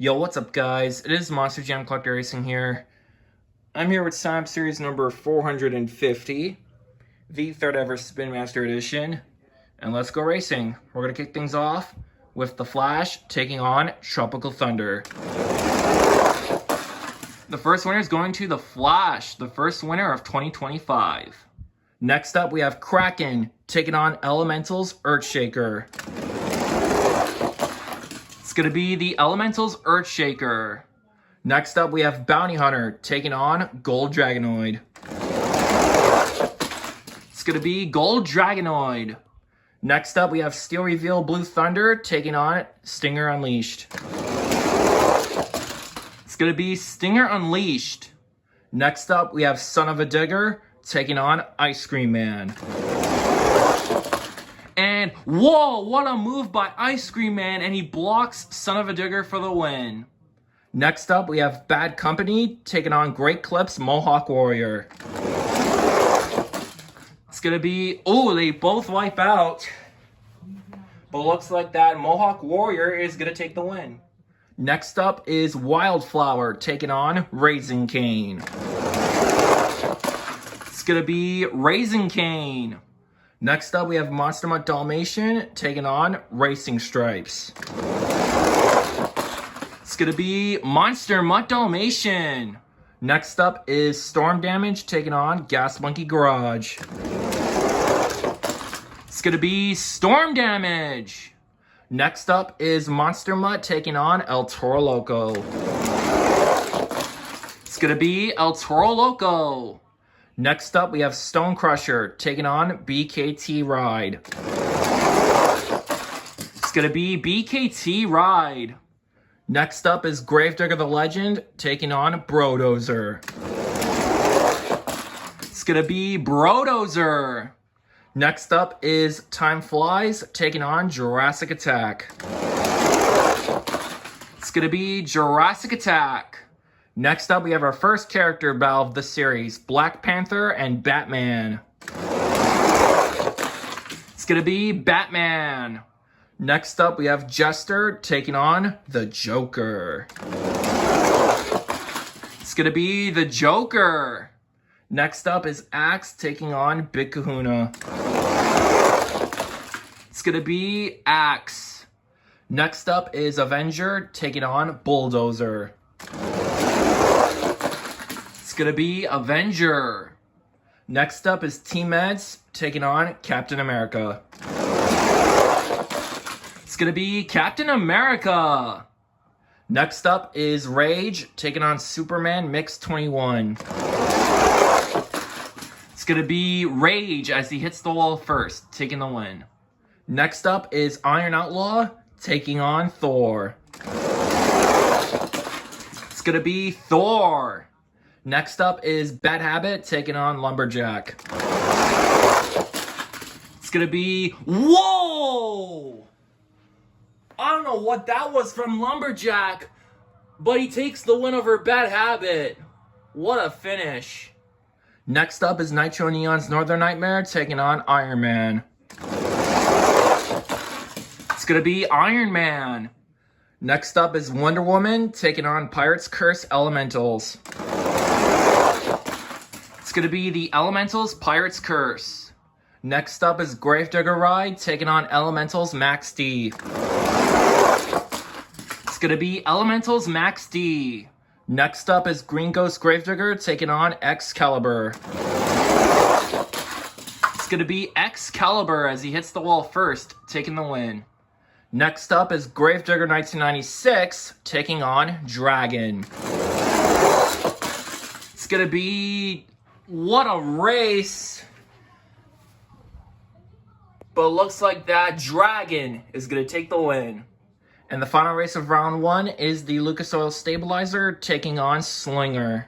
Yo, what's up, guys? It is Monster Jam Collector Racing here. I'm here with Sign Up Series number 450, the third ever Spin Master Edition. And let's go racing. We're going to kick things off with the Flash taking on Tropical Thunder. The first winner is going to the Flash, the first winner of 2025. Next up, we have Kraken taking on Elemental's Earthshaker. It's going to be the Elemental's Earthshaker. Next up, we have Bounty Hunter taking on Gold Dragonoid. It's going to be Gold Dragonoid. Next up, we have Steel Reveal Blue Thunder taking on Stinger Unleashed. It's going to be Stinger Unleashed. Next up, we have Son of a Digger taking on Ice Cream Man. And whoa, what a move by Ice Cream Man, and he blocks Son of a Digger for the win. Next up, we have Bad Company taking on Great Clips Mohawk Warrior. It's gonna be, oh, they both wipe out. But looks like that Mohawk Warrior is gonna take the win. Next up is Wildflower taking on Raising Cane. It's gonna be Raising Cane. Next up, we have Monster Mutt Dalmatian taking on Racing Stripes. It's going to be Monster Mutt Dalmatian. Next up is Storm Damage taking on Gas Monkey Garage. It's going to be Storm Damage. Next up is Monster Mutt taking on El Toro Loco. It's going to be El Toro Loco. Next up, we have Stone Crusher taking on BKT Ride. It's going to be BKT Ride. Next up is Gravedigger the Legend taking on Brodozer. It's going to be Brodozer. Next up is Time Flies taking on Jurassic Attack. It's going to be Jurassic Attack. Next up, we have our first character battle of the series, Black Panther and Batman. It's going to be Batman. Next up, we have Jester taking on the Joker. It's going to be the Joker. Next up is Axe taking on Big Kahuna. It's going to be Axe. Next up is Avenger taking on Bulldozer. It's going to be Avenger. Next up is Team Meds taking on Captain America. It's going to be Captain America. Next up is Rage taking on Superman Mix 21. It's going to be Rage as he hits the wall first, taking the win. Next up is Iron Outlaw taking on Thor. It's going to be Thor. Next up is Bad Habit taking on Lumberjack. It's going to be... Whoa! I don't know what that was from Lumberjack, but he takes the win over Bad Habit. What a finish. Next up is Nitro Neon's Northern Nightmare taking on Iron Man. It's going to be Iron Man. Next up is Wonder Woman taking on Pirate's Curse Elementals. It's going to be the Elementals Pirate's Curse. Next up is Gravedigger Ride taking on Elementals Max D. It's going to be Elementals Max D. Next up is Green Ghost Gravedigger taking on Excalibur. It's going to be Excalibur as he hits the wall first, taking the win. Next up is Gravedigger 1996 taking on Dragon. It's going to be... What a race. But it looks like that Dragon is going to take the win. And the final race of round one is the Lucas Oil Stabilizer taking on Slinger.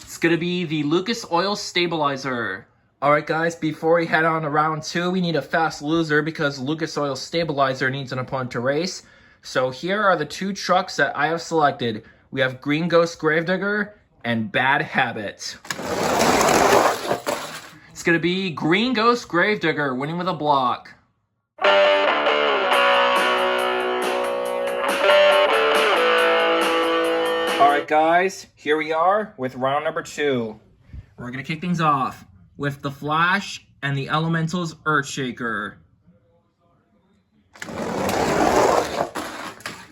It's going to be the Lucas Oil Stabilizer. Alright guys, before we head on to round two, we need a fast loser because Lucas Oil Stabilizer needs an opponent to race. So here are the two trucks that I have selected. We have Green Ghost Gravedigger and Bad Habit. It's going to be Green Ghost Gravedigger winning with a block. Alright guys, here we are with round number 2. We're going to kick things off with the Flash and the Elemental's Earthshaker.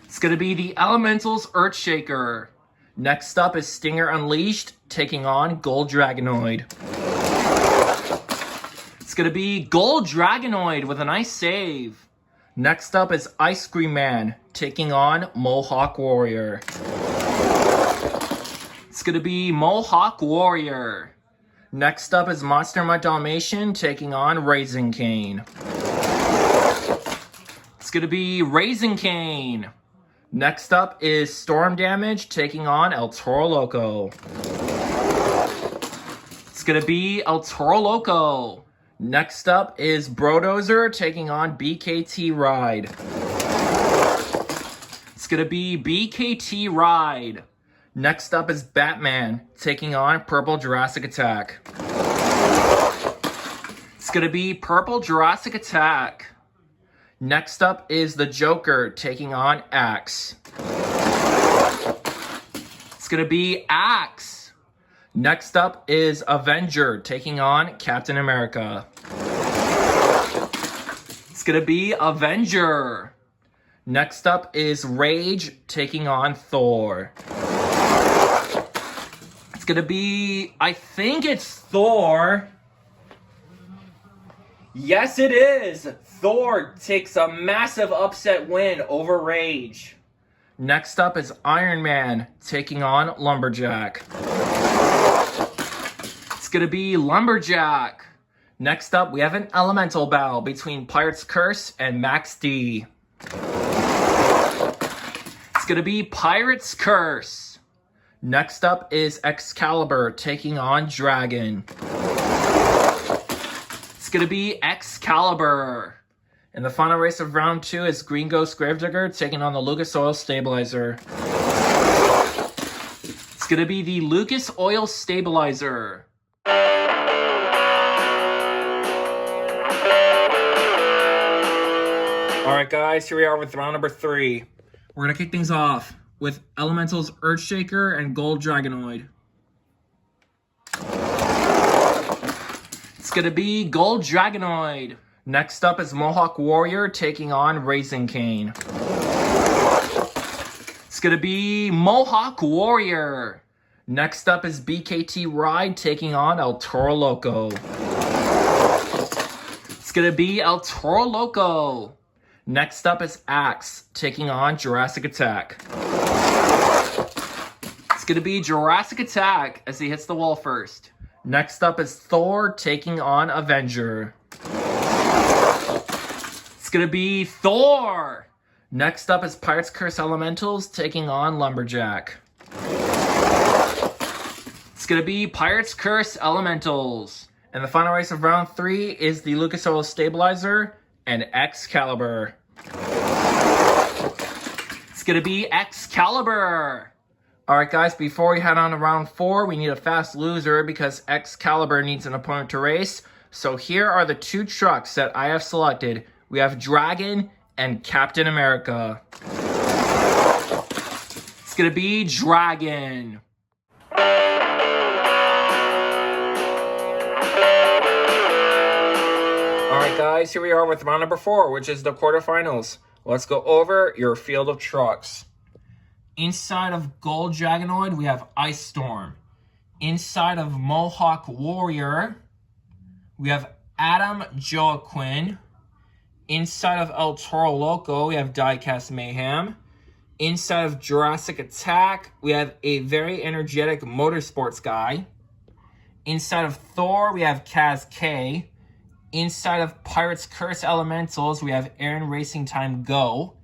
It's going to be the Elemental's Earthshaker. Next up is Stinger Unleashed taking on Gold Dragonoid. It's going to be Gold Dragonoid with a nice save. Next up is Ice Cream Man taking on Mohawk Warrior. It's going to be Mohawk Warrior. Next up is Monster Mutt Dalmatian taking on Raising Cane. It's going to be Raising Cane. Next up is Storm Damage taking on El Toro Loco. It's going to be El Toro Loco. Next up is Brodozer taking on BKT Ride. It's going to be BKT Ride. Next up is Batman taking on Purple Jurassic Attack. It's going to be Purple Jurassic Attack. Next up is the Joker taking on Axe. It's going to be Axe. Next up is Avenger taking on Captain America. It's going to be Avenger. Next up is Rage taking on Thor. It's going to be, I think it's Thor. Yes, it is. Thor takes a massive upset win over Rage. Next up is Iron Man taking on Lumberjack. It's going to be Lumberjack. Next up, we have an elemental battle between Pirate's Curse and Max D. It's going to be Pirate's Curse. Next up is Excalibur taking on Dragon. It's going to be Excalibur. And the final race of round 2 is Green Ghost Gravedigger taking on the Lucas Oil Stabilizer. It's going to be the Lucas Oil Stabilizer. Alright guys, here we are with round number 3. We're going to kick things off with Elemental's Earthshaker and Gold Dragonoid. It's going to be Gold Dragonoid. Next up is Mohawk Warrior taking on Raising Cane. It's going to be Mohawk Warrior. Next up is BKT Ride taking on El Toro Loco. It's going to be El Toro Loco. Next up is Axe taking on Jurassic Attack. It's going to be Jurassic Attack as he hits the wall first. Next up is Thor taking on Avenger. It's going to be Thor. Next up is Pirate's Curse Elementals taking on Lumberjack. It's going to be Pirate's Curse Elementals. And the final race of round 3 is the Lucas Oil Stabilizer and Excalibur. It's going to be Excalibur. Alright guys, before we head on to round 4, we need a fast loser because Excalibur needs an opponent to race. So here are the 2 trucks that I have selected. We have Dragon and Captain America. It's going to be Dragon. Alright guys, here we are with round number 4, which is the quarterfinals. Let's go over your field of trucks. Inside of Gold Dragonoid, we have Ice Storm. Inside of Mohawk Warrior, we have Adam Joaquin. Inside of El Toro Loco, we have Diecast Mayhem. Inside of Jurassic Attack, we have a very energetic motorsports guy. Inside of Thor, we have Kaz K. Inside of Pirate's Curse Elementals, we have Aaron Racing Time Go.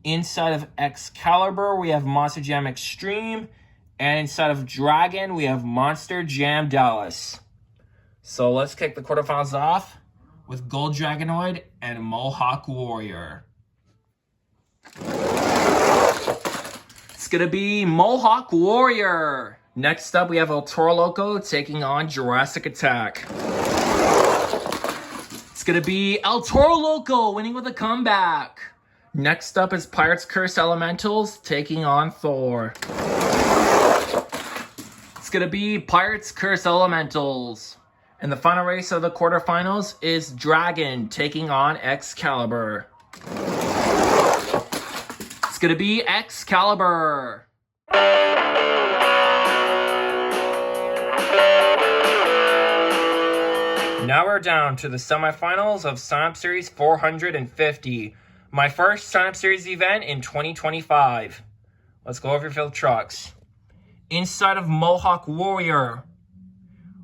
Inside of Excalibur, we have Monster Jam Extreme. And inside of Dragon, we have Monster Jam Dallas. So let's kick the quarterfinals off with Gold Dragonoid and Mohawk Warrior. It's going to be Mohawk Warrior. Next up, we have El Toro Loco taking on Jurassic Attack. It's going to be El Toro Loco winning with a comeback. Next up is Pirate's Curse Elementals taking on Thor. going to be Pirates Curse Elementals. And the final race of the quarterfinals is Dragon taking on Excalibur. It's going to be Excalibur. Now we're down to the semifinals of Sign-Up Series 450. My first Sign-Up Series event in 2025. Let's go over field trucks. Inside of Mohawk Warrior,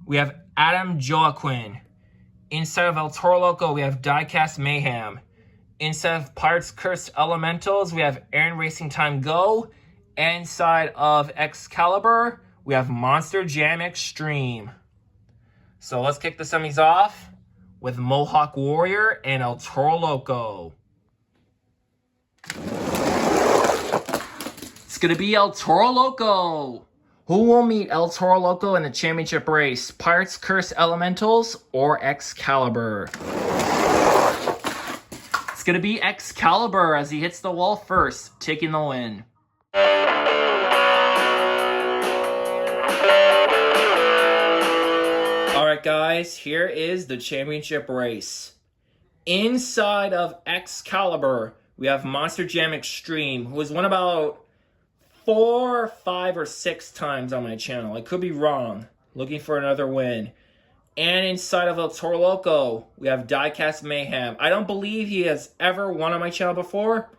we have Adam Joaquin. Inside of El Toro Loco, we have Diecast Mayhem. Inside of Pirates Cursed Elementals, we have Aaron Racing Time Go. Inside of Excalibur, we have Monster Jam Extreme. So let's kick the semis off with Mohawk Warrior and El Toro Loco. It's going to be El Toro Loco. Who will meet El Toro Loco in the championship race? Pirates Curse Elementals or Excalibur? It's going to be Excalibur as he hits the wall first, taking the win. Alright guys, here is the championship race. Inside of Excalibur, we have Monster Jam Extreme, who has won about 4, 5, or 6 times on my channel. I could be wrong. Looking for another win. And inside of El Toro Loco, we have Diecast Mayhem. I don't believe he has ever won on my channel before,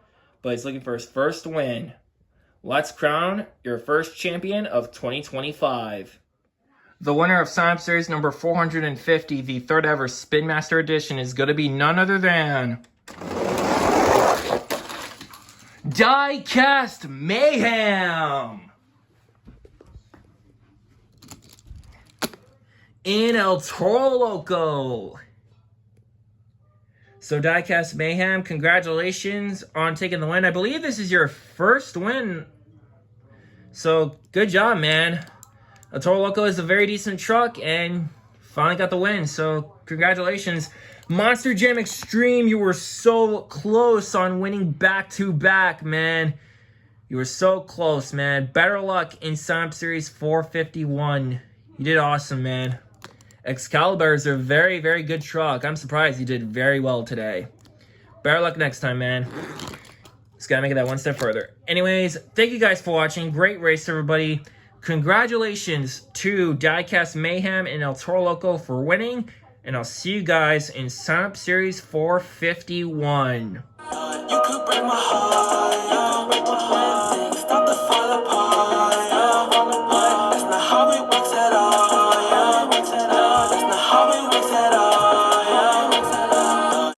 but he's looking for his first win. Let's crown your first champion of 2025. The winner of Sign-Up Series number 450, the third ever Spin Master Edition, is going to be none other than Diecast Mayhem! In El Toro Loco. So Diecast Mayhem, congratulations on taking the win. I believe this is your first win. So good job, man. El Toro Loco is a very decent truck and finally got the win. So congratulations. Monster Jam Extreme, you were so close on winning back-to-back, man. You were so close, man. Better luck in Sign-Up Series 451. You did awesome, man. Excalibur is a very, very good truck. I'm surprised you did very well today. Better luck next time, man. Just gotta make it that one step further. Anyways, thank you guys for watching. Great race, everybody. Congratulations to Diecast Mayhem and El Toro Loco for winning. And I'll see you guys in Sign-Up Series 451. You could break my heart, break my heart.